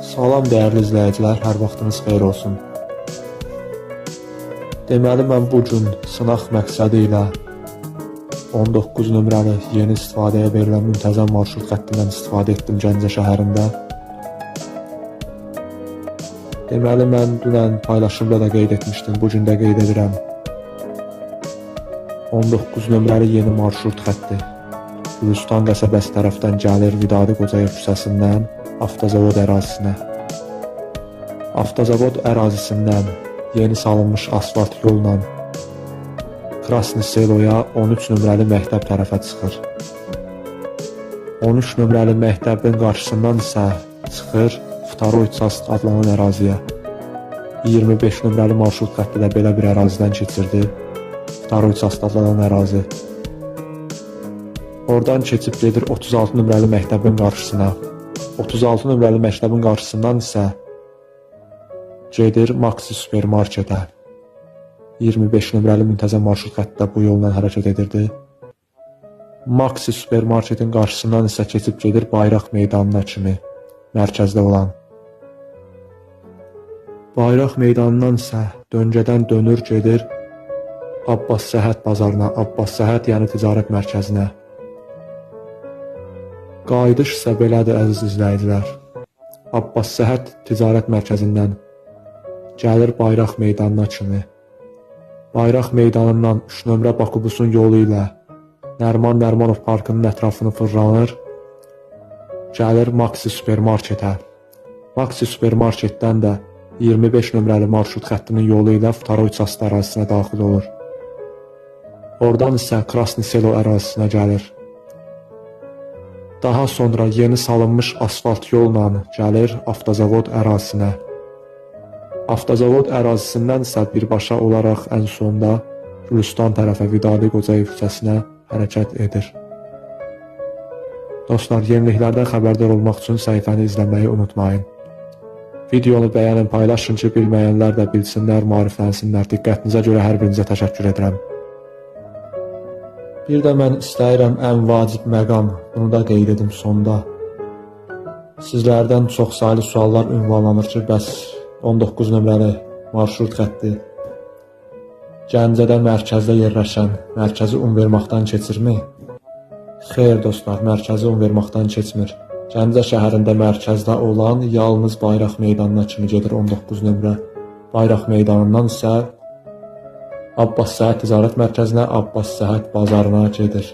Salam dəyərli izləyicilər, hər vaxtınız xeyir olsun. Deməli, mən bu gün sınaq məqsədi ilə 19 nömrəli yeni istifadəyə verilən müntəzəm marşrut xəttindən istifadə etdim Gəncə şəhərində. Deməli, mən dünən paylaşımda da qeyd etmişdim, bu gün də qeyd edirəm. 19 nömrəli yeni marşrut xətti Gülüstan qəsəbəsi tərəfdən gəlir Vidadi Qocayev küçəsindən Avtozavod ərazisinə. Avtozavod ərazisindən yeni salınmış asfalt yolla Krasni Seloya 13 nömrəli məktəb tərəfə çıxır. 13 nömrəli məktəbin qarşısından isə çıxır Vtaroy Çast adlanan əraziyə. 25 nömrəli marşrut xətti də belə bir ərazidən keçirdi. Vtaroy Çast adlanan ərazi. Oradan keçib gedir 36 nömrəli məktəbin qarşısına. 36 nömrəli məktəbin qarşısından isə gedir Maxi Supermarketə. 25 nömrəli müntəzəm marşrut xətti də bu yolla hərəkət edirdi. Maxi Supermarketin qarşısından isə keçib gedir Bayraq meydanına kimi, mərkəzdə olan. Bayraq meydanından isə döngədən dönür gedir Abbas Səhət bazarına, Abbas Səhət yəni ticarət mərkəzinə. Qayıdış isə belədir əziz izləyicilər. Abbas Səhət ticarət mərkəzindən gəlir Bayraq meydanına kimi. Bayraq meydanından 3 nömrə Bakubusun yolu ilə Nərman Nərmanov parkının ətrafını fırlanır. Gəlir Maxi Supermarketə. Maxi Supermarketdən də 25 nömrəli marşrut xəttinin yolu ilə Vtaroy Çast ərazisinə daxil olur. Oradan isə Krasni Selo ərazisinə gəlir. Daha sonra yeni salınmış asfalt yolla gəlir Avtozavod ərazisinə. Avtozavod ərazisindən isə birbaşa olaraq ən sonda Gülüstan tərəfə Vidadi Qocayev küçəsinə hərəkət edir. Dostlar, yeniliklərdən xəbərdar olmaq üçün səhifəni izləməyi unutmayın. Videonu bəyənin, paylaşın ki, bilməyənlər də bilsinlər, maariflənsinlər. Diqqətinizə görə hər birinizə təşəkkür edirəm. Bir də mən istəyirəm ən vacib məqam, bunu da qeyd edim sonda. Sizlərdən çox saylı suallar ünvanlanır ki, bəs 19 nömrəli marşrut xətti Gəncədə mərkəzdə yerləşən mərkəzi Univermaqdan keçirmi? Xeyr dostlar, mərkəzi Univermaqdan keçmir. Gəncə şəhərində mərkəzdə olan yalnız Bayraq meydanına kimi gedir 19 nömrə. Bayraq meydanından isə Abbas Səhət ticarət mərkəzinə, Abbas Səhət bazarına gedir.